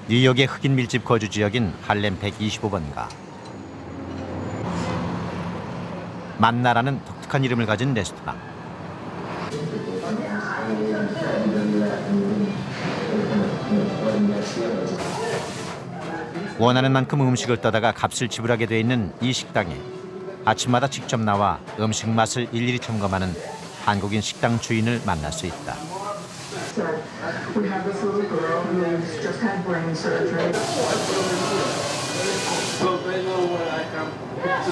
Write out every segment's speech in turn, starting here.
뉴욕의 흑인 밀집 거주 지역인 할렘 125번가. 만나라는 독특한 이름을 가진 레스토랑. 원하는 만큼 음식을 떠다가 값을 지불하게 돼 있는 이 식당에 아침마다 직접 나와 음식 맛을 일일이 점검하는 한국인 식당 주인을 만날 수 있다. We have this little girl who's just had brain surgery. So they know where I come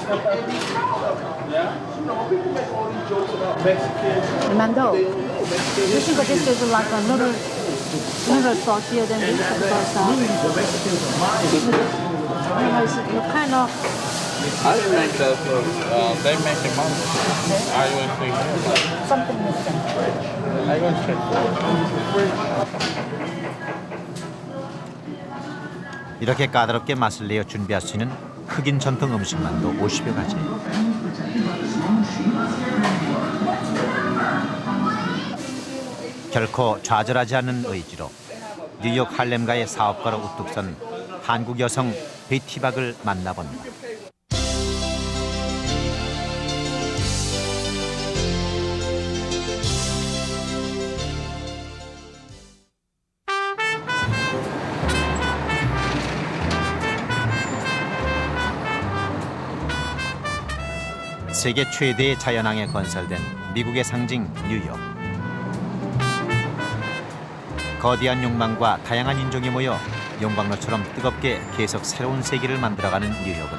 from. Yeah? You know, people make all these jokes about Mexicans. Armando, They you don't know Mexicans. think this is like a little saltier than this because The Mexicans are mine. you kind of I didn't make that for, they make the money. I will take it. something missing. I will check. 이렇게 까다롭게 맛을 내어 준비할 수 있는 흑인 전통 음식만도 50여 가지. 결코 좌절하지 않는 의지로 뉴욕 할렘가의 사업가로 우뚝 선 한국 여성 베티 박을 만나본다. 세계 최대의 자연항에 건설된 미국의 상징 뉴욕. 거대한 욕망과 다양한 인종이 모여 용광로처럼 뜨겁게 계속 새로운 세계를 만들어가는 뉴욕은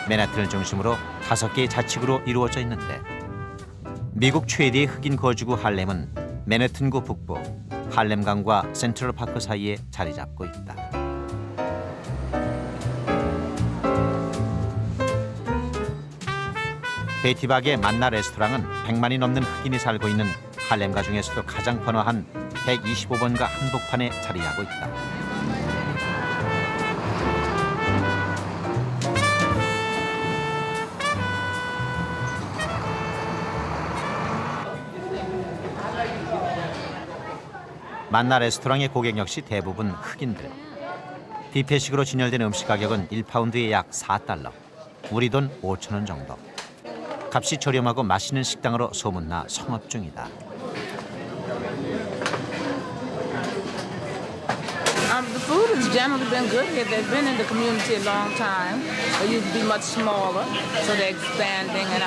맨하튼을 중심으로 5개의 자치구로 이루어져 있는데, 미국 최대의 흑인 거주구 할렘은 맨하튼구 북부 할렘강과 센트럴파크 사이에 자리 잡고 있다. 베티박의 만나 레스토랑은 100만이 넘는 흑인이 살고 있는 할렘가 중에서도 가장 번화한 125번가 한복판에 자리하고 있다. 만나 레스토랑의 고객 역시 대부분 흑인들. 뷔페식으로 진열된 음식 가격은 1파운드에 약 4달러, 우리 돈 5천 원 정도. 값이 저렴하고 맛있는 식당으로 소문나 성업 중이다. The food has generally been good here. They've been in the community a long time. It used to be much smaller, so they're expanding, and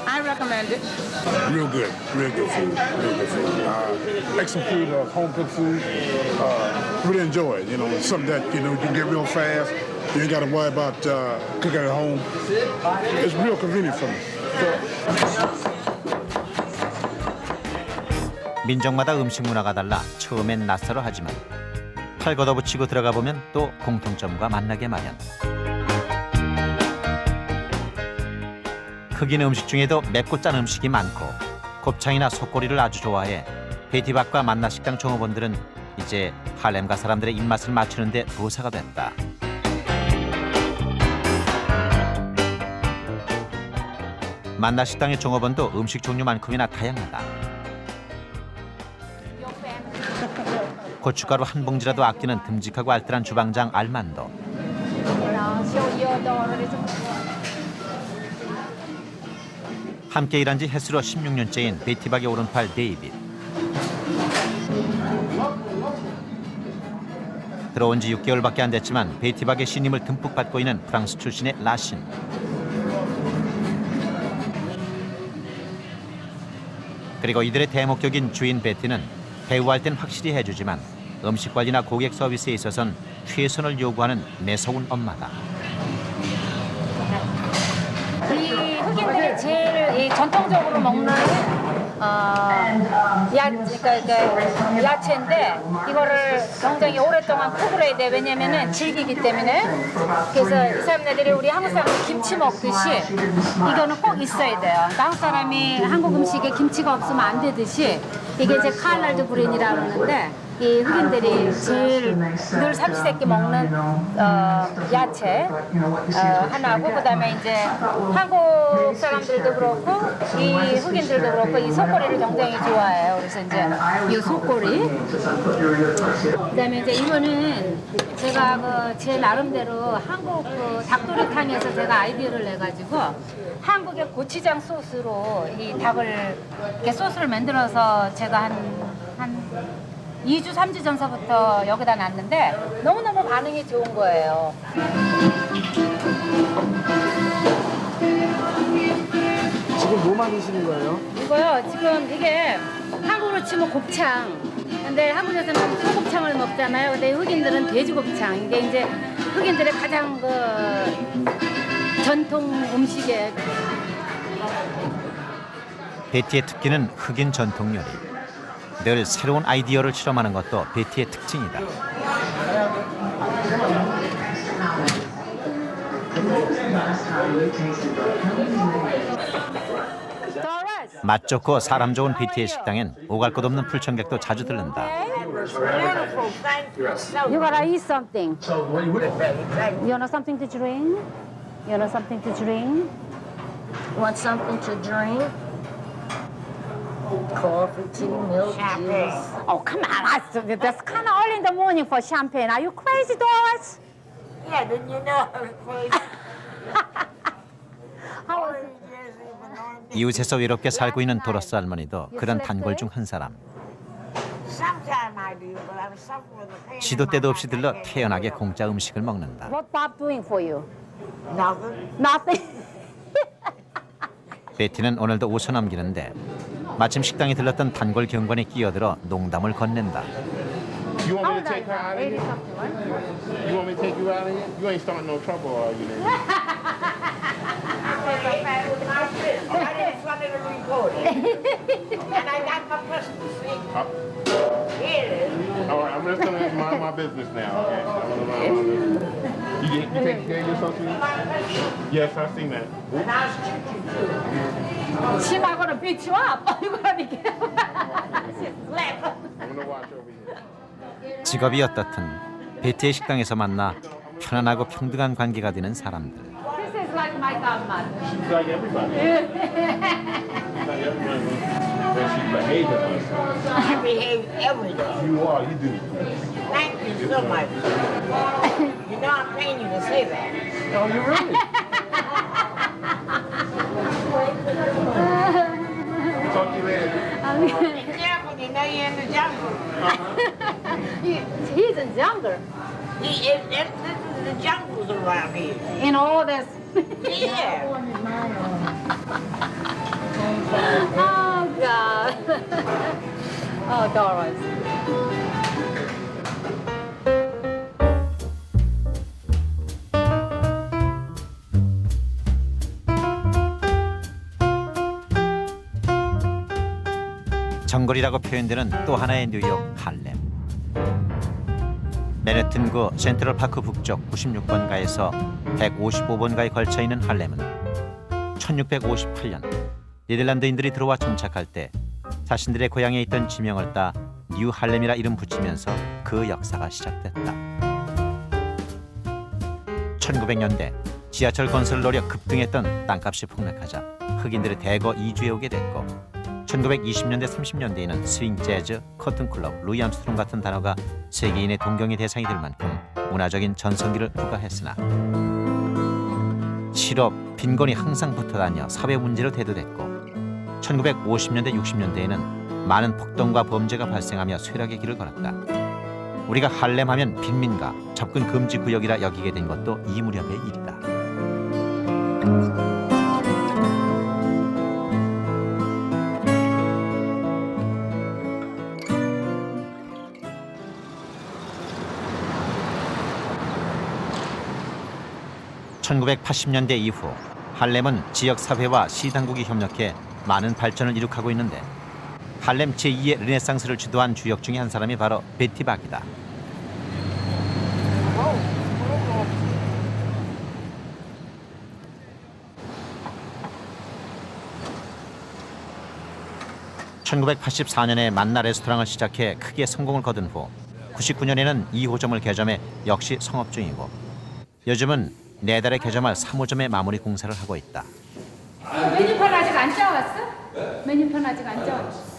I recommend it. Real good food, real good food. Excellent food, home cooked food. Really enjoy it. You know, it's something that you can get real fast. You ain't got to worry about cooking at home. It's real convenient for me. 민족마다 음식 문화가 달라 처음엔 낯설어 하지만 팔 걷어붙이고 들어가 보면 또 공통점과 만나게 마련. 흑인 음식 중에도 맵고 짠 음식이 많고 곱창이나 속꼬리를 아주 좋아해 베티박과 만나 식당 종업원들은 이제 할렘가 사람들의 입맛을 맞추는 데 도사가 됐다. 만나 식당의 종업원도 음식 종류만큼이나 다양하다. 고춧가루 한 봉지라도 아끼는 듬직하고 알뜰한 주방장 알만도. 함께 일한 지 햇수로 16년째인 베티박의 오른팔 데이빗. 들어온 지 6개월밖에 안 됐지만 베티박의 신임을 듬뿍 받고 있는 프랑스 출신의 라신. 그리고 이들의 대목격인 주인 베티는 배우할 땐 확실히 해주지만 음식 관리나 고객 서비스에 있어선 최선을 요구하는 매서운 엄마다. 이 흑인들이 제일 전통적으로 먹는 야채인데 이거를 굉장히 오랫동안 쿡을 해야 돼. 왜냐면은 질기기 때문에. 그래서 이 사람들이 우리 한국 사람들 김치 먹듯이 이거는 꼭 있어야 돼요. 그러니까 한국 사람이 한국 음식에 김치가 없으면 안 되듯이 이게 이제 칼날드 그린이라고 하는데 이 흑인들이 제일 늘 삼시세끼 먹는 야채 하나고 그다음에 이제 한국 사람들도 그렇고 이 흑인들도 그렇고 이 속꼬리를 굉장히 좋아해요. 그래서 이제 이 속꼬리 그다음에 이제 이거는 제가 제 나름대로 한국 닭도리탕에서 제가 아이디어를 내가지고 한국의 고추장 소스로 이 닭을 이렇게 소스를 만들어서 제가 한 2주, 3주 전서부터 여기다 놨는데 너무너무 반응이 좋은 거예요. 지금 뭐 만드시는 거예요? 이거요, 지금 이게 한국으로 치면 곱창. 근데 한국에서는 소곱창을 먹잖아요. 근데 흑인들은 돼지곱창. 이게 이제 흑인들의 가장 전통 음식에. 베티의 특기는 흑인 전통 요리. 늘 새로운 아이디어를 실험하는 것도 베티의 특징이다. 맛 좋고 사람 좋은 베티의 식당엔 오갈 것 없는 불청객도 자주 들른다. You gotta eat something. You want something to drink? You want something to drink? Want something to drink? Coffee, tea, milk, juice. Oh, come on. That's kind of early in the morning for champagne. Are you crazy, Doris? Yeah, didn't you know I was crazy? How was it? 이웃에서 외롭게 살고 있는 도로스 할머니도 그런 단골 중 한 사람. Sometimes I do, but I'm suffering with a pain. 시도 때도 없이 들러 태연하게 공짜 음식을 먹는다. What Bob doing for you? Nothing. Nothing. 베티는 오늘도 웃어 넘기는데 마침 식당에 들렀던 단골 경관이 끼어들어 농담을 건넨다. You want me to take her out of here? You want me to take you out of here? You ain't starting no trouble, are you? I didn't want it to record it. And I got my Christmas thing. Here it is. All right, I'm just gonna mind my business now. Okay, I'm gonna mind my business. You take care of yourself, sweetie? Yes, I seen that. And I'll shoot you too. 심하고는 비치와 이거라니까. I'm gonna watch over here. 직업이 어떻든 베티의 식당에서 만나 편안하고 평등한 관계가 되는 사람들. This is like my godmother. She's like everybody. She's like everybody. When she behaves herself. I behave every day. You are, you do. Thank you so much. You know I'm paying you to say that. Oh, you really? Talk to you later. Be careful, you know you're in the jungle. He's in jungle. This is the jungles around here. In all this. Yeah. Oh God. Oh Doris. 정글이라고 표현되는 또 하나의 뉴욕 할렘. 맨해튼구 센트럴파크 북쪽 96번가에서 155번가에 걸쳐 있는 할렘은 1658년 네덜란드인들이 들어와 정착할 때 자신들의 고향에 있던 지명을 따 뉴 할렘이라 이름 붙이면서 그 역사가 시작됐다. 1900년대 지하철 건설을 노려 급등했던 땅값이 폭락하자 흑인들이 대거 이주해 오게 됐고 1920년대 30년대에는 스윙 재즈, 커튼클럽, 루이 암스트롱 같은 단어가 세계인의 동경의 대상이 될 만큼 문화적인 전성기를 부과했으나 실업, 빈곤이 항상 붙어다녀 사회 문제로 대두됐고 1950년대, 60년대에는 많은 폭동과 범죄가 발생하며 쇠락의 길을 걸었다. 우리가 할렘하면 빈민가, 접근 금지 구역이라 여기게 된 것도 이 무렵의 일이다. (1980년대) 이후 할렘은 지역사회와 시당국이 협력해 많은 발전을 이룩하고 있는데 할렘 제2의 르네상스를 주도한 주역 중에 한 사람이 바로 베티 박이다. 1984년에 만나 레스토랑을 시작해 크게 성공을 거둔 후 99년에는 2호점을 개점해 역시 성업 중이고 요즘은 내달에 개점할 3호점의 마무리 공사를 하고 있다. 메뉴판 아직 안 짜왔어? 메뉴판 아직 안 짜왔어?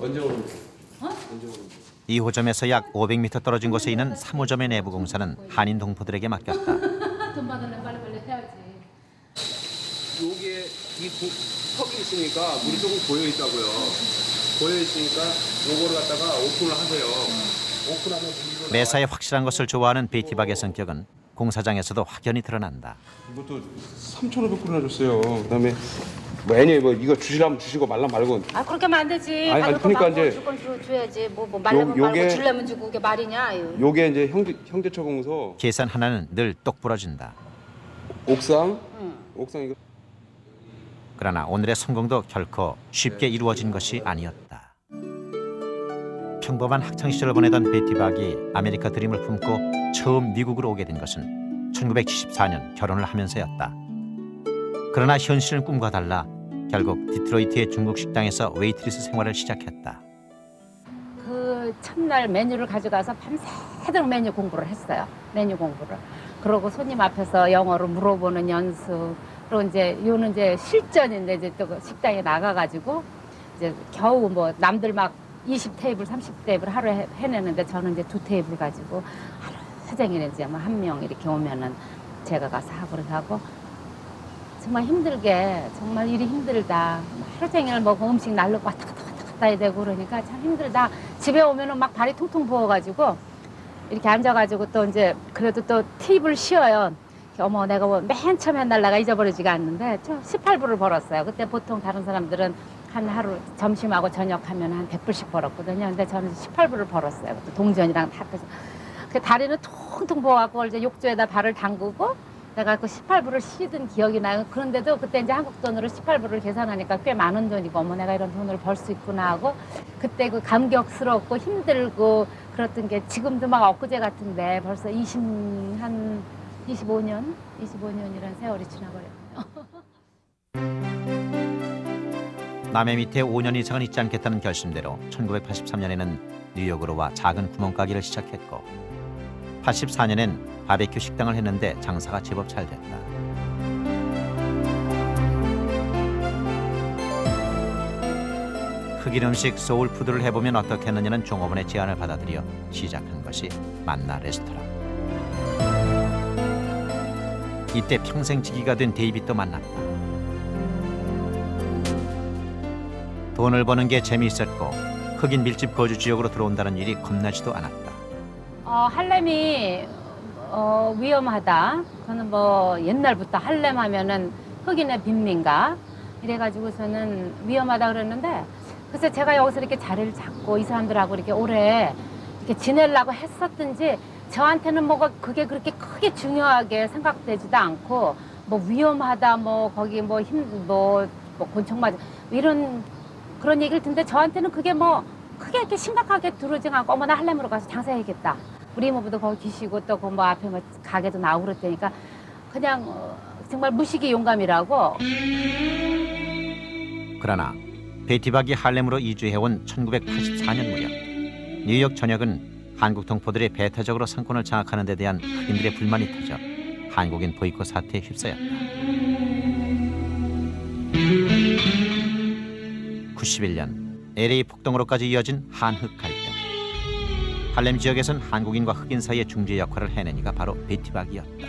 언제 오는? 2호점에서 약 500m 떨어진 곳에 있는 3호점의 내부 공사는 한인 동포들에게 맡겼다. 돈 받으려면 빨리빨리 해야지. 여기에 이 턱이 있으니까 물이 조금 고여 있다고요. 고여 있으니까 요거를 갖다가 오픈을 하세요. 오픈하면 물이 매사에 확실한 것을 좋아하는 베이티박의 성격은 공사장에서도 확연히 드러난다. 이것도 3,500불이나 줬어요. 그다음에 뭐 애니 뭐 이거 주시라면 주시고 말라 말고. 아 그렇게 하면 안 되지. 아니, 받을 거 그러니까 받고 이제 줄 건 줘야지. 뭐 말려면 요게- 말고 줄려면 주고 그게 말이냐. 아유. 요게 이제 형제처 공소 계산 하나는 늘 똑 부러진다. 옥상 옥상 이거 그러나 오늘의 성공도 결코 쉽게 이루어진 것이 아니었다. 평범한 학창시절을 보내던 베티박이 아메리카 드림을 품고 처음 미국으로 오게 된 것은 1974년 결혼을 하면서였다. 그러나 현실은 꿈과 달라 결국 디트로이트의 중국 식당에서 웨이트리스 생활을 시작했다. 그 첫날 메뉴를 가져가서 밤새도록 메뉴 공부를 했어요. 메뉴 공부를. 그러고 손님 앞에서 영어로 물어보는 연습. 그리고 이제 요는 이제 실전인데 이제 또 식당에 나가가지고 이제 겨우 뭐 남들 막 20테이블, 30테이블 하루에 해내는데 저는 이제 2테이블 가지고 하루 종일 이제 뭐 한 명 이렇게 오면은 제가 가서 하고 그래서 하고 정말 힘들게 정말 일이 힘들다. 하루 종일 뭐 음식 날르고 왔다 갔다 해야 되고 그러니까 참 힘들다. 집에 오면은 막 발이 통통 부어가지고 이렇게 앉아가지고 또 이제 그래도 또 팁을 쉬어요. 어머 내가 뭐 맨 처음에 한 날 내가 잊어버리지가 않는데 저 18불을 벌었어요. 그때 보통 다른 사람들은 한 하루 점심하고 저녁하면 한 100불씩 벌었거든요. 근데 저는 18불을 벌었어요. 또 동전이랑 다 해서 그 다리는 통통 부어갖고 이제 욕조에다 발을 담그고 내가 그 18불을 쉬던 기억이 나요. 그런데도 그때 이제 한국 돈으로 18불을 계산하니까 꽤 많은 돈이고 어머 내가 이런 돈을 벌 수 있구나 하고 그때 그 감격스럽고 힘들고 그랬던 게 지금도 막 엊그제 같은데 벌써 25년이란 세월이 지나버렸네요. 남의 밑에 5년 이상은 있지 않겠다는 결심대로 1983년에는 뉴욕으로 와 작은 구멍가게를 시작했고 84년엔 바베큐 식당을 했는데 장사가 제법 잘 됐다. 흑인 음식 소울푸드를 해보면 어떻겠느냐는 종업원의 제안을 받아들여 시작한 것이 만나 레스토랑. 이때 평생 지기가 된 데이빗도 만났다. 돈을 버는 게 재미있었고 흑인 밀집 거주 지역으로 들어온다는 일이 겁나지도 않았다. 할렘이 위험하다. 저는 뭐 옛날부터 할렘 하면은 흑인의 빈민가 이래가지고서는 위험하다 그랬는데 그래서 제가 여기서 이렇게 자리를 잡고 이 사람들하고 이렇게 오래 이렇게 지내려고 했었든지 저한테는 뭐가 그게 그렇게 크게 중요하게 생각되지도 않고 뭐 위험하다 뭐 거기 뭐 곤충 맞아 이런 그런 얘기를 듣는데 저한테는 그게 뭐 크게 이렇게 심각하게 들어오지 않고 어머 나 할렘으로 가서 장사해야겠다. 우리 이모부도 거기 계시고 또 그 뭐 앞에 뭐 가게도 나오고 그랬다니까 그냥 정말 무식이 용감이라고. 그러나 베티박이 할렘으로 이주해온 1984년 무렵 뉴욕 전역은 한국 동포들의 배타적으로 상권을 장악하는 데 대한 흑인들의 불만이 터져 한국인 보이콧 사태에 휩싸였다. 91년 LA 폭동으로까지 이어진 한흑 갈등. 할렘 지역에선 한국인과 흑인 사이의 중재 역할을 해낸 이가 바로 베티박이었다.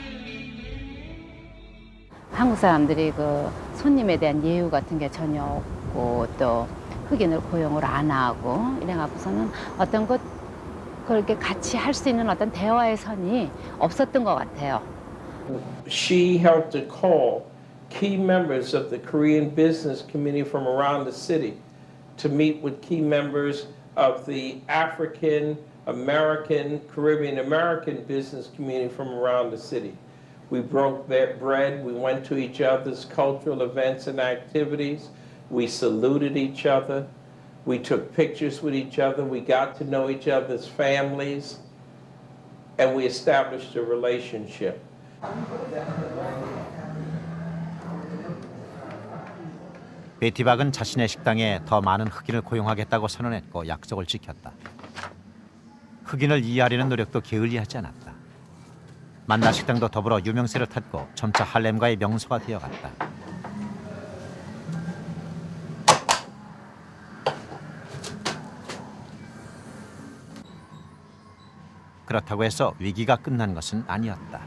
한국 사람들이 그 손님에 대한 예우 같은 게 전혀 없고 또 흑인을 고용을 안 하고 이래갖고서는 어떤 것 그렇게 같이 할 수 있는 어떤 대화의 선이 없었던 것 같아요. She helped to call key members of the Korean business community from around the city to meet with key members of the African American, Caribbean American business community from around the city. We broke bread, we went to each other's cultural events and activities, we saluted each other, we took pictures with each other, we got to know each other's families, and we established a relationship. 베티박은 자신의 식당에 더 많은 흑인을 고용하겠다고 선언했고 약속을 지켰다. 흑인을 이해하려는 노력도 게을리하지 않았다. 만나 식당도 더불어 유명세를 탔고 점차 할렘과의 명소가 되어갔다. 그렇다고 해서 위기가 끝난 것은 아니었다.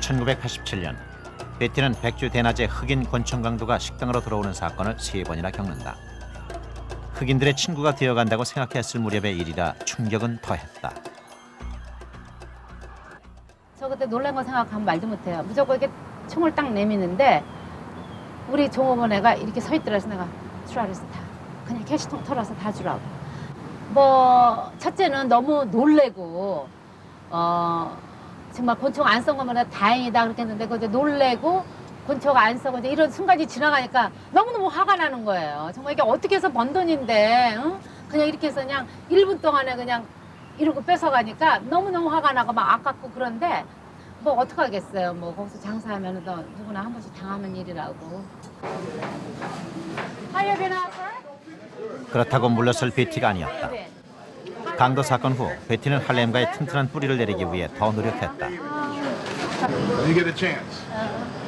(1987년) 베티는 백주 대낮에 흑인 권총 강도가 식당으로 들어오는 사건을 3번이나 겪는다. 흑인들의 친구가 되어간다고 생각했을 무렵의 일이라 충격은 더했다. 저 그때 놀란 거 생각하면 말도 못해요. 무조건 이렇게 총을 딱 내미는데 우리 종업원 애가 이렇게 서 있더라서 내가 주라 그래서 다 그냥 캐시통 털어서 다 주라고. 뭐 첫째는 너무 놀래고 정말 권총 안 쏜 거면 다행이다 그렇게 했는데 그때 놀래고 권총 안 쏘고 이제 이런 순간이 지나가니까 너무너무 화가 나는 거예요. 정말 이게 어떻게 해서 번 돈인데 그냥 이렇게 해서 그냥 1분 동안에 그냥 이러고 뺏어가니까 너무너무 화가 나고 막 아깝고 그런데 뭐 어떡하겠어요. 뭐 거기서 장사하면 더 누구나 한 번씩 당하는 일이라고. 그렇다고 물러설 베티가 아니었다. 강도 사건 후 베티는 할렘과의 튼튼한 뿌리를 내리기 위해 더 노력했다. When you get a chance,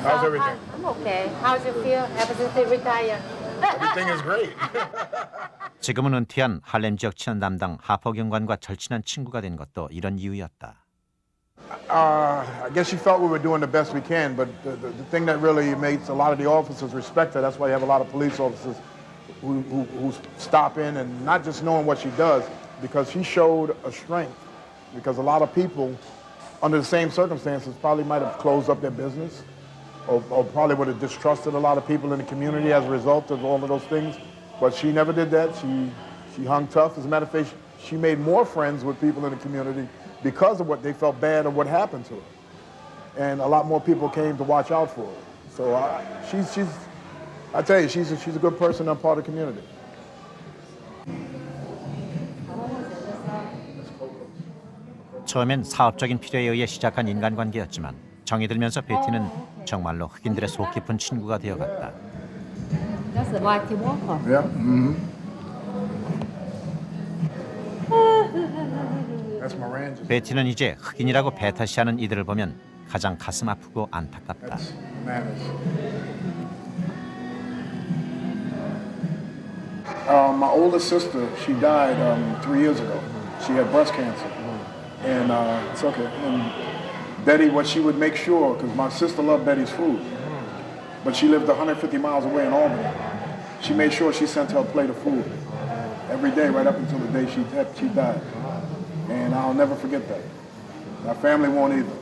how's everything? I'm okay. How's you feel ever since you retire? Everything is great. 지금은 은퇴한 할렘 지역 친원 담당 하퍼 경관과 절친한 친구가 된 것도 이런 이유였다. I guess she felt we were doing the best we can, but the thing that really makes a lot of the officers respect her, that's why you have a lot of police officers who stop in and not just knowing what she does, because she showed a strength, because a lot of people under the same circumstances probably might have closed up their business or probably would have distrusted a lot of people in the community as a result of all of those things, but she never did that. She hung tough. As a matter of fact, she made more friends with people in the community because of what they felt bad of what happened to her. And a lot more people came to watch out for her. So I tell you, she's a good person and part of the community. 처음엔 사업적인 필요에 의해 시작한 인간관계였지만 정이 들면서 베티는 정말로 흑인들의 속 깊은 친구가 되어갔다. That's the white walker. Yeah. Mm-hmm. That's Miranda. 베티는 이제 흑인이라고 배타시하는 이들을 보면 가장 가슴 아프고 안타깝다. That's manners. My oldest sister, she died 3 years ago. She had breast cancer. And it's okay. And Betty, what she would make sure, because my sister loved Betty's food, but she lived 150 miles away in Albany. She made sure she sent her a plate of food every day, right up until the day she died. And I'll never forget that. My family won't either.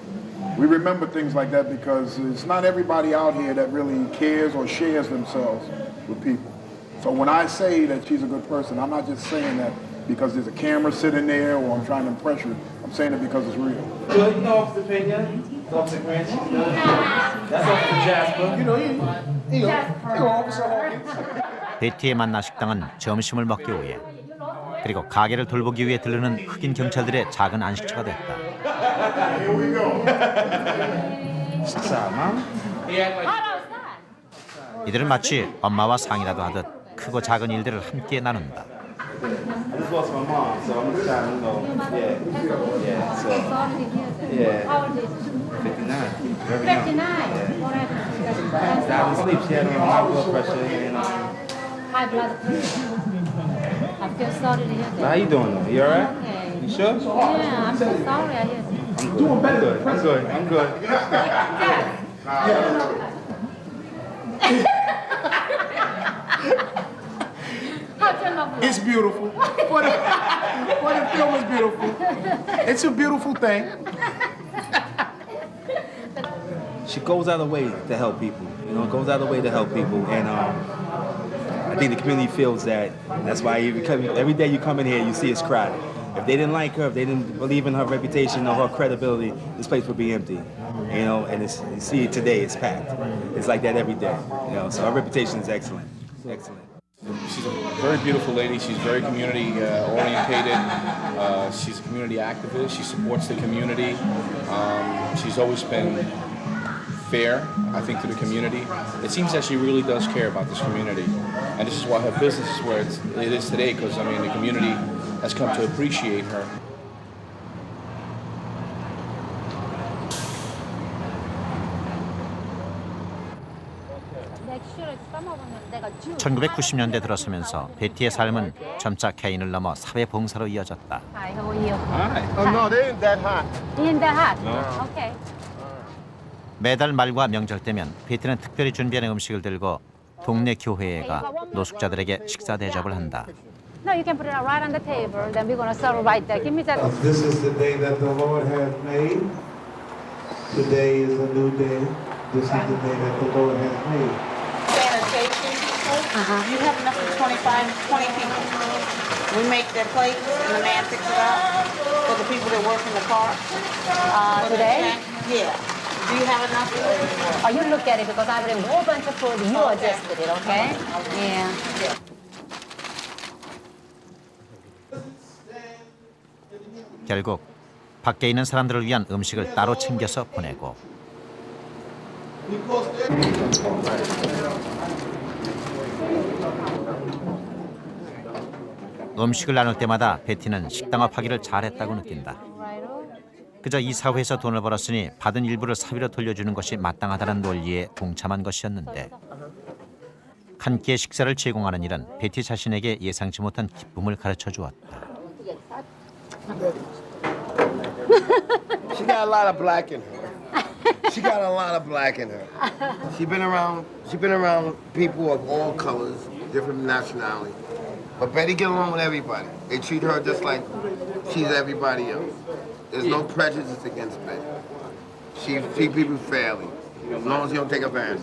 We remember things like that because it's not everybody out here that really cares or shares themselves with people. So when I say that she's a good person, I'm not just saying that because there's a camera sitting there or I'm trying to impress you. I'm saying it because it's real. Good, you know, Officer Pena, Officer Grinch. That's Officer Jasper. You know, Officer Hawkins. 베티의 만나 식당은 점심을 먹기 위해 그리고 가게를 돌보기 위해 들르는 흑인 경찰들의 작은 안식처가 됐다. 이들은 마치 엄마와 상이라도 하듯 크고 작은 일들을 함께 나눈다. I just lost my mom, so I'm just trying to know. Yeah, so. Yeah. How old is she? 59. 59. What happened? Died in sleep. She had high blood pressure and. High blood pressure. I feel sorry to hear that. How you doing though? You alright? Okay. You sure? Yeah, I'm so sorry. I hear that. I'm doing better. I'm good. It's beautiful. What the film is beautiful. It's a beautiful thing. She goes out of the way to help people. You know, goes out of the way to help people, and I think the community feels that. That's why every day you come in here, you see it's crowded. If they didn't like her, if they didn't believe in her reputation or her credibility, this place would be empty. You know, and you see it today, it's packed. It's like that every day. You know, so her reputation is excellent. Excellent. She's a very beautiful lady. She's very community orientated. She's a community activist. She supports the community. She's always been fair, I think, to the community. It seems that she really does care about this community. And this is why her business is where it is today, because, I mean, the community has come to appreciate her. (1990년대) 들어서면서 베티의 삶은 점차 개인을 넘어 사회 봉사로 이어졌다. Hi, how are you? Oh, no, they ain't that hot. In the hut. Okay. 매달 말과 명절 때면 베티는 특별히 준비하는 음식을 들고 동네 교회에 가 노숙자들에게 식사 대접을 한다. No, you can put it right on the table. Then we're gonna serve right there. Give me that. This is the day that the Lord has made. Today is a new day. This is the day that the Lord has made. Sanitation people, you have enough for 25, 20 people. We make their plates and the man picks it up for the people that work in the park. Today? Yeah. Do you have enough? Oh, you look at it because I bring a whole bunch of food. You adjusted it, okay? Yeah. 결국 밖에 있는 사람들을 위한 음식을 따로 챙겨서 보내고 음식을 나눌 때마다 베티는 식당업 하기를 잘했다고 느낀다. 그저 이 사회에서 돈을 벌었으니 받은 일부를 사회로 돌려주는 것이 마땅하다는 논리에 동참한 것이었는데 한 끼의 식사를 제공하는 일은 베티 자신에게 예상치 못한 기쁨을 가르쳐 주었다. She got a lot of black in her. She got a lot of black in her. She been around people of all colors, different nationalities. But Betty get along with everybody. They treat her just like she's everybody else. There's no prejudice against Betty. She treats people fairly, as long as you don't take advantage.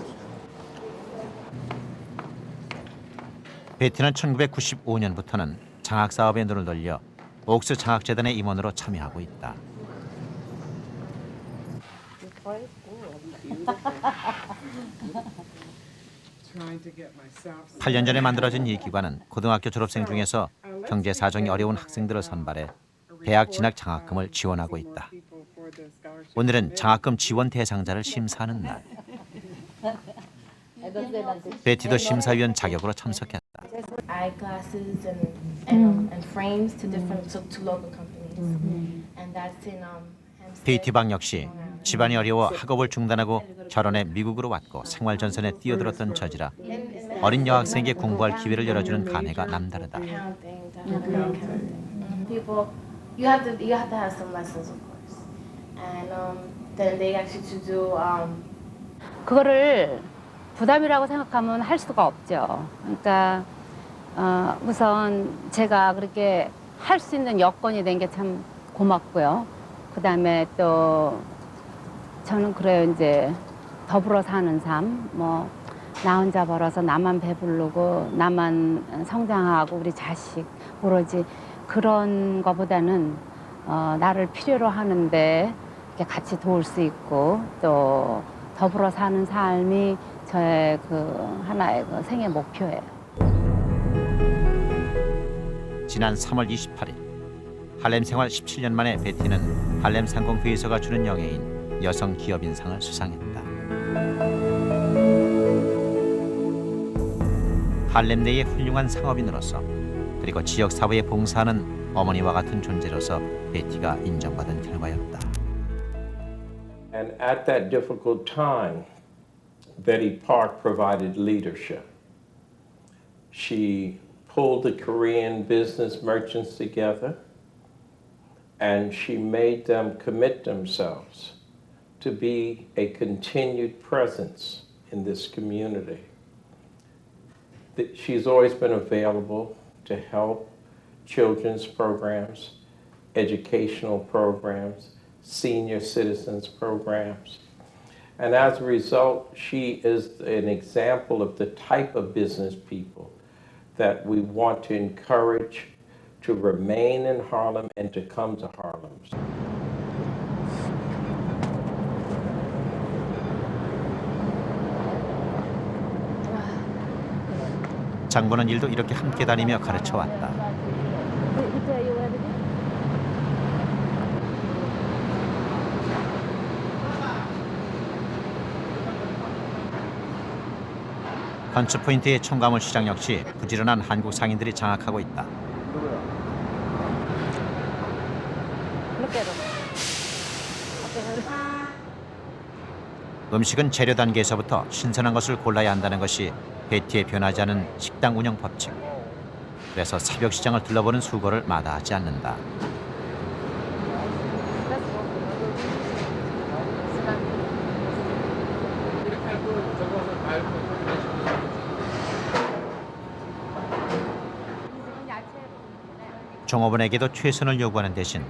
베티는 1995년부터는 장학 사업에 눈을 돌려 옥스 장학재단의 임원으로 참여하고 있다. 8년 전에 만들어진 이 기관은 고등학교 졸업생 중에서 경제 사정이 어려운 학생들을 선발해 대학 진학 장학금을 지원하고 있다. 오늘은 장학금 지원 대상자를 심사하는 날. 베티도 심사위원 자격으로 참석했다. Eyeglasses and frames to local companies, and that's in 베티 박 역시 집안이 어려워 학업을 중단하고 결혼해 미국으로 왔고 생활 전선에 뛰어들었던 처지라 어린 여학생에게 공부할 기회를 열어주는 감회가 남다르다. People, you have to have some lessons, of course, and then they ask you to do. 그거를 부담이라고 생각하면 할 수가 없죠. 그러니까 우선 제가 그렇게 할 수 있는 여건이 된 게 참 고맙고요. 그다음에 또 저는 그래요. 이제 더불어 사는 삶, 뭐 나 혼자 벌어서 나만 배부르고 나만 성장하고 우리 자식 오로지 그런 거보다는 나를 필요로 하는데 이렇게 같이 도울 수 있고 또 더불어 사는 삶이 저의 그 하나의 그 생애 목표예요. 지난 3월 28일 할렘 생활 17년 만에 베티는 할렘 상공회의소가 주는 영예인 여성 기업인상을 수상했다. 할렘 내의 훌륭한 상업인으로서 그리고 지역 사회에 봉사하는 어머니와 같은 존재로서 베티가 인정받은 결과였다. And at that difficult time, Betty Park provided leadership. She pulled the Korean business merchants together and she made them commit themselves to be a continued presence in this community. She's always been available to help children's programs, educational programs, senior citizens programs. And as a result, she is an example of the type of business people that we want to encourage to remain in Harlem and to come to Harlem. 장보는 일도 이렇게 함께 다니며 가르쳐왔다. 펀치포인트의 총가물 시장 역시 부지런한 한국 상인들이 장악하고 있다. 음식은 재료 단계에서부터 신선한 것을 골라야 한다는 것이 베티의 변하지 않은 식당 운영 법칙. 그래서 새벽 시장을 둘러보는 수고를 마다하지 않는다. 종업원에게도 최선을 요구하는 대신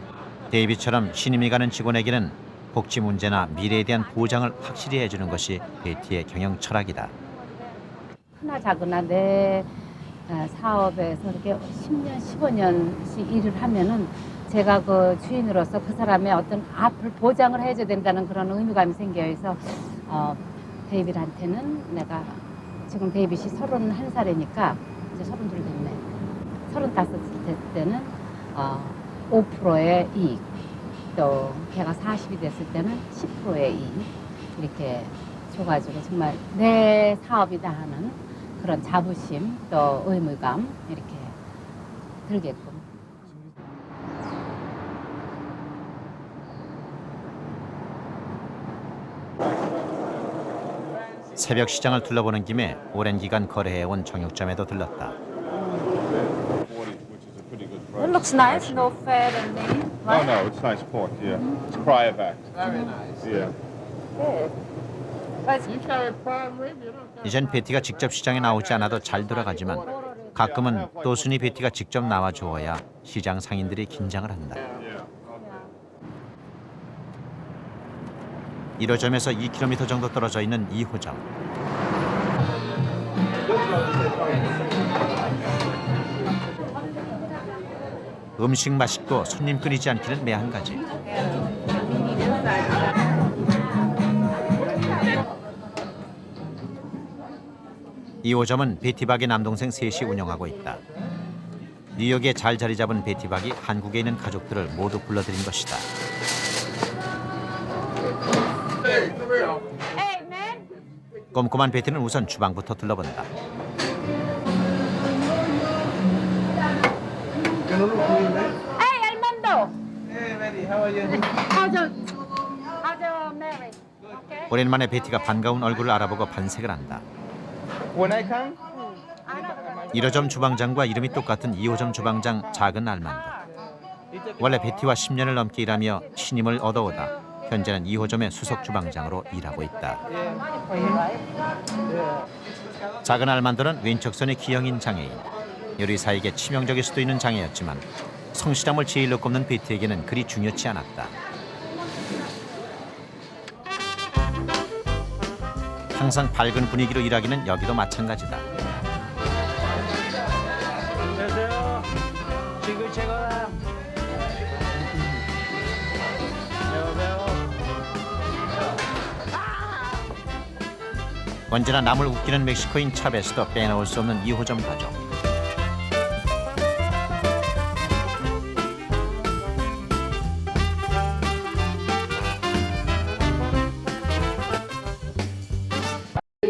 데이비처럼 신임이 가는 직원에게는 복지 문제나 미래에 대한 보장을 확실히 해주는 것이 베티의 경영 철학이다. 크나 작으나 내 사업에서 이렇게 10년, 15년씩 일을 하면은 제가 그 주인으로서 그 사람의 어떤 앞을 보장을 해줘야 된다는 그런 의무감이 생겨서 데이빗한테는 내가 지금 데이빗이 31살이니까 이제 32 됐네. 35살 때는 5%의 이익, 또 걔가 40이 됐을 때는 10%의 이익 이렇게 줘가지고 정말 내 사업이다 하는 그런 자부심 또 의무감 이렇게 들게끔. 새벽 시장을 둘러보는 김에 오랜 기간 거래해온 정육점에도 들렀다. It looks nice, no fat and lean. Oh no, it's nice pork. Yeah, it's cryovac. Very nice. Yeah. Good. You carry prime rib, you don't. 이젠 베티가 직접 시장에 나오지 않아도 잘 돌아가지만 가끔은 또 순이 베티가 직접 나와 주어야 시장 상인들이 긴장을 한다. 1호점에서 2km 정도 떨어져 있는 2호점. 음식 맛있고 손님 끊이지 않기는 매한가지. 이 5점은 베티박의 남동생 셋이 운영하고 있다. 뉴욕에 잘 자리 잡은 베티박이 한국에 있는 가족들을 모두 불러들인 것이다. 꼼꼼한 베티는 우선 주방부터 둘러본다. Hey, Armando. Hey, Mary, how are you? How's your Mary? Okay. 오랜만에 베티가 반가운 얼굴을 알아보고 반색을 한다. When I come? 1호점 주방장과 이름이 똑같은 2호점 주방장 작은 알만도. 원래 베티와 10년을 넘게 일하며 신임을 얻어오다 현재는 2호점의 수석 주방장으로 일하고 있다. 작은 알만도는 왼척선의 기형인 장애인. 요리사에게 치명적일 수도 있는 장애였지만 성실함을 제일로 꼽는 베티에게는 그리 중요치 않았다. 항상 밝은 분위기로 일하기는 여기도 마찬가지다. 안녕하세요. 지금 제가 언제나 남을 웃기는 멕시코인 차베스도 빼놓을 수 없는 2호점 가족.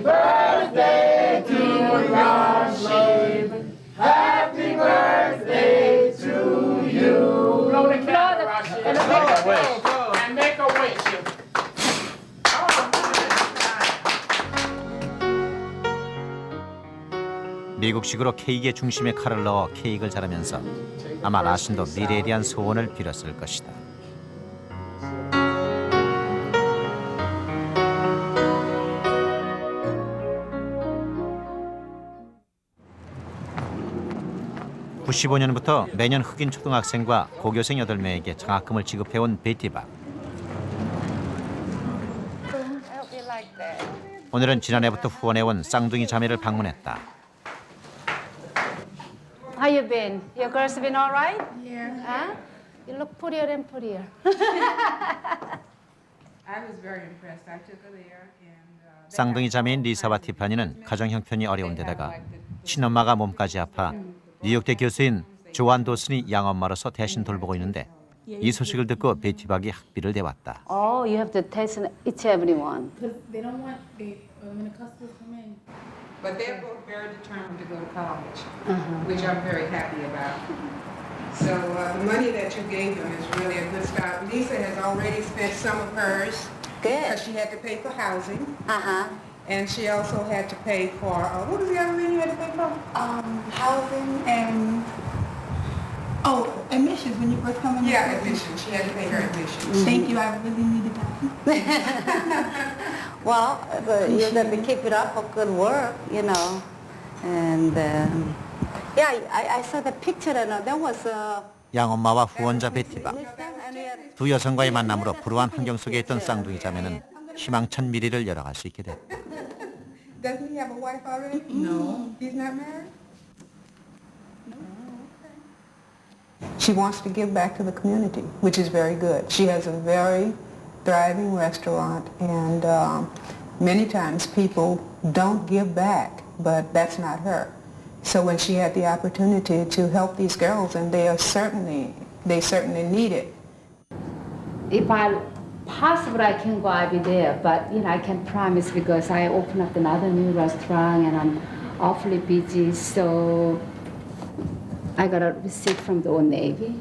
birthday to Rashid. Happy birthday to you. Blow the candle, Rashid. And make a wish. 미국식으로 케이크의 중심에 칼을 넣어 케이크를 자르면서 아마 라신도 미래에 대한 소원을 빌었을 것이다. (95년부터) 매년 흑인 초등학생과 고교생 8명에게 장학금을 지급해온 베티박. 오늘은 지난해부터 후원해온 쌍둥이 자매를 방문했다. How you been? Your girls been all right? Yeah. Huh? You look prettier and prettier. I was very impressed. I took her there and 쌍둥이 자매인 리사와 티파니는 가정 형편이 어려운 데다가 친엄마가 몸까지 아파 뉴욕대 교수인 조안 도슨이 양엄마로서 대신 돌보고 있는데 이 소식을 듣고 베티박이 학비를 대왔다. Oh, you have to test each everyone. They don't want when the customers come in. But they're both very determined to go to college, which I'm very happy about. So the money that you gave them is really a good start. Lisa has already spent some of hers. Good. Because she had to pay for housing. Uh-huh. And she also had to pay for, what was the other thing you had to pay for? Housing and, admissions when you first come in. Yeah, admissions. She had to pay her admissions. Thank you, I really needed that. Well, you have to keep it up for good work, you know. And I saw the picture and there was 양엄마와 후원자 베티박. 두 여성과의 만남으로 불우한 환경 속에 있던 쌍둥이 자매는 희망찬 미래를 열어갈 수 있게 됐다. Doesn't he have a wife already? No. He's not married? She wants to give back to the community, which is very good. She has a very thriving restaurant, and many times people don't give back, but that's not her. So when she had the opportunity to help these girls, and they certainly need it. If possible, I can go, I'll be there, but I can't promise because I opened up another new restaurant and I'm awfully busy, so I got a receipt from the Old Navy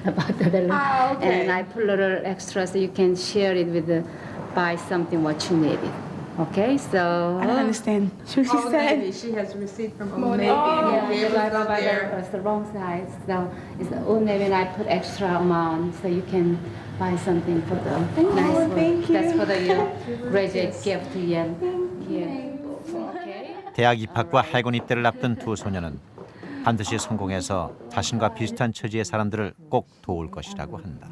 about the balloon. Okay. And I put a little extra so you can share it with buy something what you needed. Okay, so I don't understand. She Old said. Navy. She has a receipt from Old Navy. Yeah, It was up there. it's the wrong size. So it's the Old Navy and I put extra amount so you can buy something for the nice one. thank you. That's for the graduate gift. Yeah. Okay. 대학 입학과 해군 입대를 앞둔 두 소녀는 반드시 성공해서 자신과 비슷한 처지의 사람들을 꼭 도울 것이라고 한다.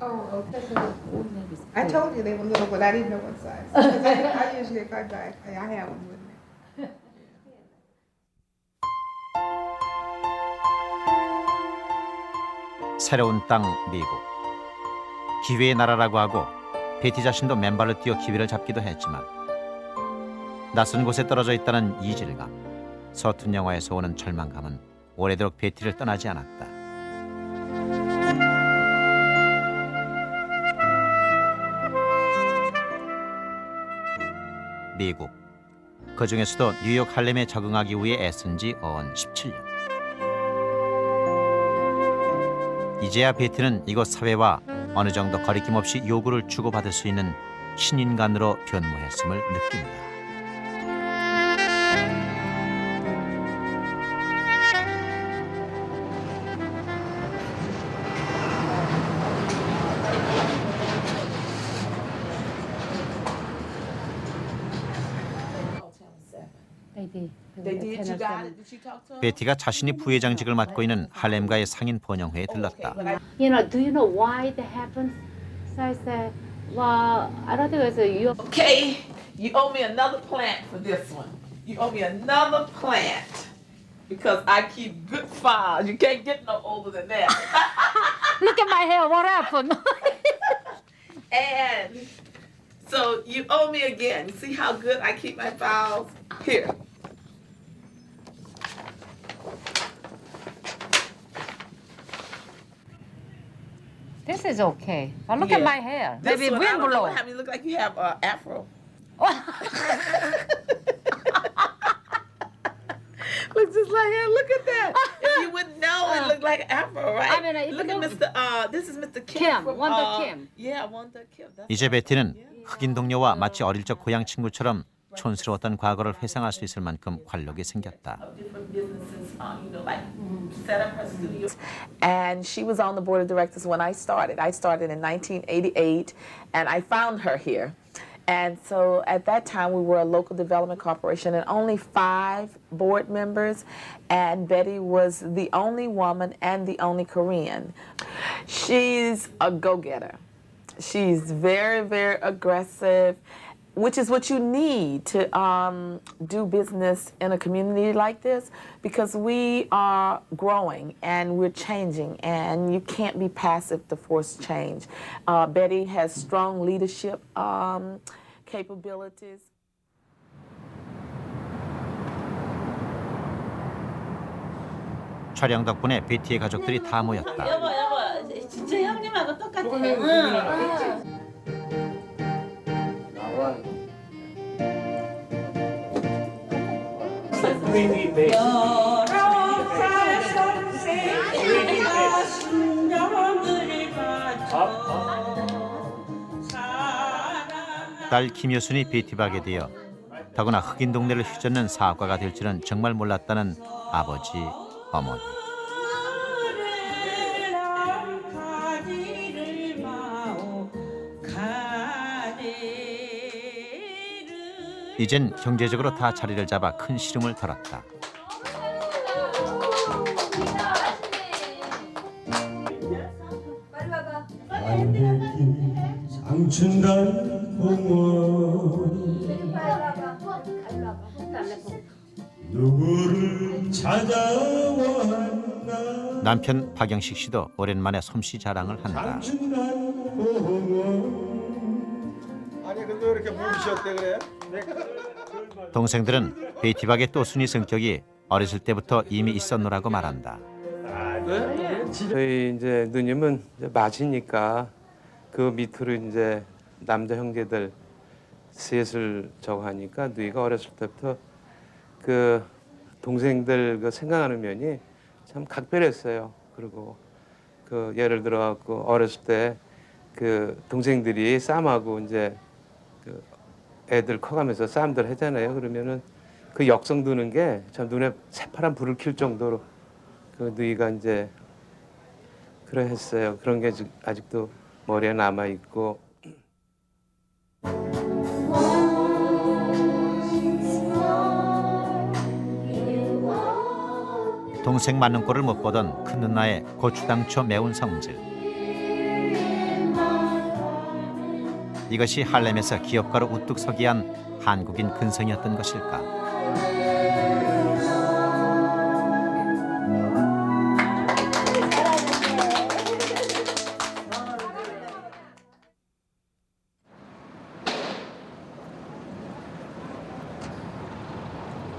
I told you they were little, but I didn't know what size. 'Cause I usually, if I buy, I have one with me. 새로운 땅 미국. 기회의 나라라고 하고 베티 자신도 맨발로 뛰어 기회를 잡기도 했지만 낯선 곳에 떨어져 있다는 이질감, 서툰 영화에서 오는 절망감은 오래도록 베티를 떠나지 않았다. 미국. 그 중에서도 뉴욕 할렘에 적응하기 위해 애쓴 지 어언 17년. 이제야 베티는 이곳 사회와 어느 정도 거리낌 없이 요구를 주고받을 수 있는 신인간으로 변모했음을 느낀다. They did. You got it. Did she talk to him? 베티가 자신이 부회장직을 맡고 있는 할렘가의 상인 번영회에 들렀다. Do you know why that happened? So I said, well, I don't think it's you. Okay, you owe me another plant for this one. You owe me another plant because I keep good files. You can't get no older than that. Look at my hair. What happened? And so you owe me again. See how good I keep my files? Here. This is okay. But look at my hair. This Maybe one, wind I don't know blow. what happened. You look like you have afro. Looks just like her. Look at that. If you wouldn't know, it looked like afro, right? I mean, look at Mr. This is Mr. Kim. Kim, from, Wonder Kim. Yeah, Wonder Kim. That's 이제 베티는 흑인 동료와 마치 어릴 적 고향 친구처럼 촌스러웠던 과거를 회상할 수 있을 만큼 관록이 생겼다. different businesses, like set up her studio. And she was on the board of directors when I started. I started in 1988, and I found her here. And so at that time, we were a local development corporation and only 5 board members, and Betty was the only woman and the only Korean. She's a go-getter. She's very, very aggressive, which is what you need to do business in a community like this, because we are growing and we're changing, and you can't be passive to force change. Betty has strong leadership capabilities. 촬영 덕분에 베티의 가족들이 다 모였다. 여보, 진짜 형님하고 똑같아. 딸 김효순이 베티박에 되어 더구나 흑인 동네를 휘젓는 사업가가 될 줄은 정말 몰랐다는 아버지, 어머니. 이젠 경제적으로 다 자리를 잡아 큰 시름을 덜었다. 장춘단 공원 누구를 찾아왔나. 남편 박영식 씨도 오랜만에 솜씨 자랑을 한다. 장춘단 공원. 아니 근데 왜 이렇게 물으셨대 그래? 동생들은 베티박의 또순이 성격이 어렸을 때부터 이미 있었노라고 말한다. 저희 이제 누님은 이제 맞이니까 그 밑으로 이제 남자 형제들 셋을 저거 하니까 누이가 어렸을 때부터 그 동생들 그 생각하는 면이 참 각별했어요. 그리고 그 예를 들어 갖고 어렸을 때 그 동생들이 쌈하고 이제 그 애들 커가면서 쌈들 하잖아요. 그러면은 그 역성 드는 게 참 눈에 새파란 불을 킬 정도로 그 누이가 이제 그래 했어요. 그런 게 아직도 머리에 남아 있고. 동생 맞는 꼴을 못 보던 큰 누나의 고추당초 매운 성질. 이것이 할렘에서 기업가로 우뚝 서기 한 한국인 근성이었던 것일까.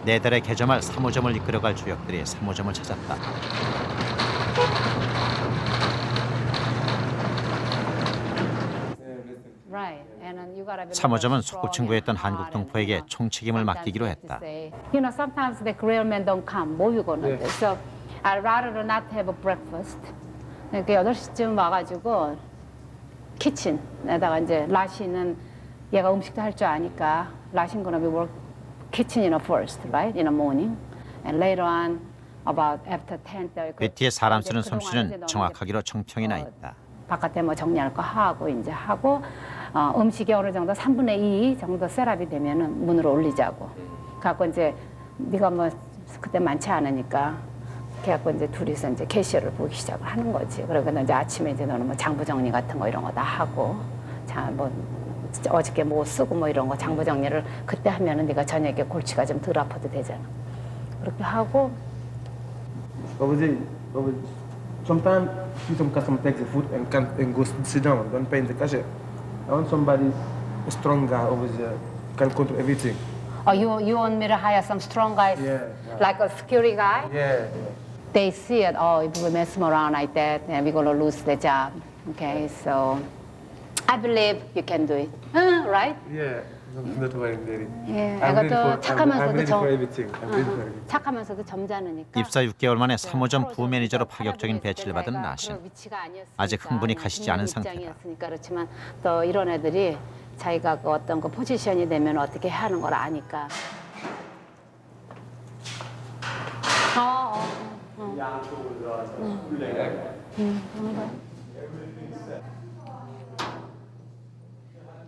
네 달에 개점할 3호점을 이끌어갈 주역들이 3호점을 찾았다. 삼호점은 소꿉친구였던 한국 동포에게 총책임을 맡기기로 했다. You know, sometimes the Korean men don't come. 모이고는. So I'd rather not have a breakfast. 이렇게 8시쯤 와가지고 키친에다가 이제 라시는 얘가 음식도 할 줄 아니까 라시는 gonna be work kitchen in the first, right, in the morning, and later on about after 10:30. 베티의 사람 쓰는 솜씨는 정확하기로 청평이 나 있다. 바깥에 뭐 정리할 거 하고 이제 하고 음식이 어느 정도 3분의 2 정도 셋업이 되면은 문으로 올리자고. 갖고 이제 네가 뭐 그때 많지 않으니까 그래갖고 이제 둘이서 이제 캐시어를 보기 시작을 하는 거지. 그러니까 이제 아침에 이제 너는 뭐 장부 정리 같은 거 이런 거 다 하고, 자 뭐 어저께 뭐 쓰고 뭐 이런 거 장부 정리를 그때 하면은 네가 저녁에 골치가 좀 덜 아파도 되잖아. 그렇게 하고. Sometimes see some customer takes the food and goes sit down, don't pay the cashier. I want somebody, a strong guy over there, can control everything. Oh, you want me to hire some strong guys, like a security guy? Yeah. They see it. Oh, if we mess them around like that, then we're gonna lose the job. Okay, so I believe you can do it, right? Yeah. Not worrying, Daddy. 예, I'm ready 이것도 착하면서도 for everything. I'm ready for everything. 착하면서도 점잖으니까. 입사 6개월 만에 3호점 부매니저로 파격적인 배치를 받은 나신. 아직 흥분이 가시지 않은 상태다. 그렇지만 또 이런 애들이 자기가 그 어떤 그 포지션이 되면 어떻게 하는 걸 아니까.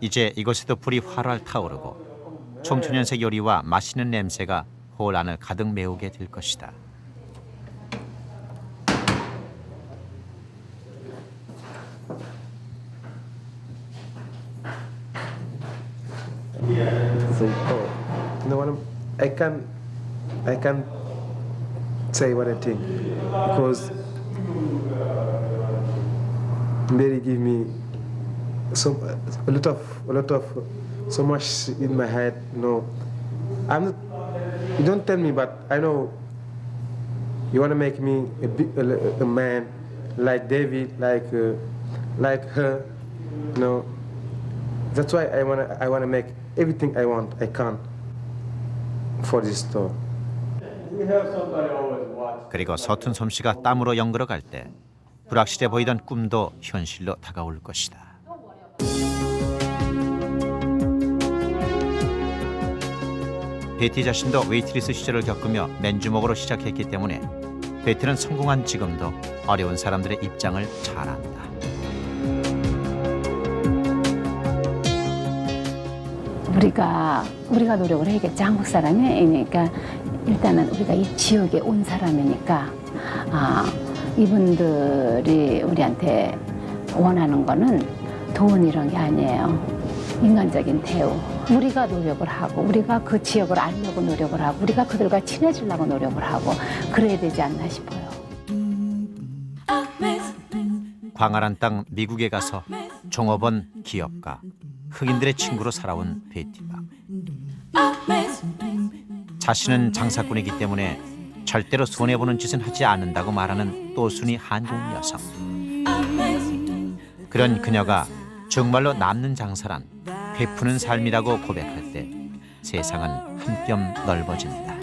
이제 이곳에도 불이 활활 타오르고 청초년색 요리와 맛있는 냄새가 홀 안을 가득 메우게 될 것이다. So, you know what? I can't say what I think because Mary give me a lot of so much in my head. You know, I'm not. You don't tell me, but I know You want to make me a man like David, like her, you know. That's why I wanna make everything I want, I can, for this store. We have somebody always watch. 그리고 서툰 솜씨가 땀으로 연걸어 갈 때 불확실해 보이던 꿈도 현실로 다가올 것이다. 베티 자신도 웨이트리스 시절을 겪으며 맨주먹으로 시작했기 때문에 베티는 성공한 지금도 어려운 사람들의 입장을 잘 안다. 우리가 노력을 해야겠지. 한국 사람이니까 일단은 우리가 이 지역에 온 사람이니까 이분들이 우리한테 원하는 거는 돈 이런 게 아니에요. 인간적인 대우. 우리가 노력을 하고 우리가 그 지역을 알려고 노력을 하고 우리가 그들과 친해지려고 노력을 하고 그래야 되지 않나 싶어요. 광활한 땅 미국에 가서 종업원, 기업가, 흑인들의 친구로 살아온 베티가 자신은 장사꾼이기 때문에 절대로 손해보는 짓은 하지 않는다고 말하는 또순이 한국 여성. 그런 그녀가 정말로 남는 장사란 베푸는 삶이라고 고백할 때 세상은 한 뼘 넓어진다.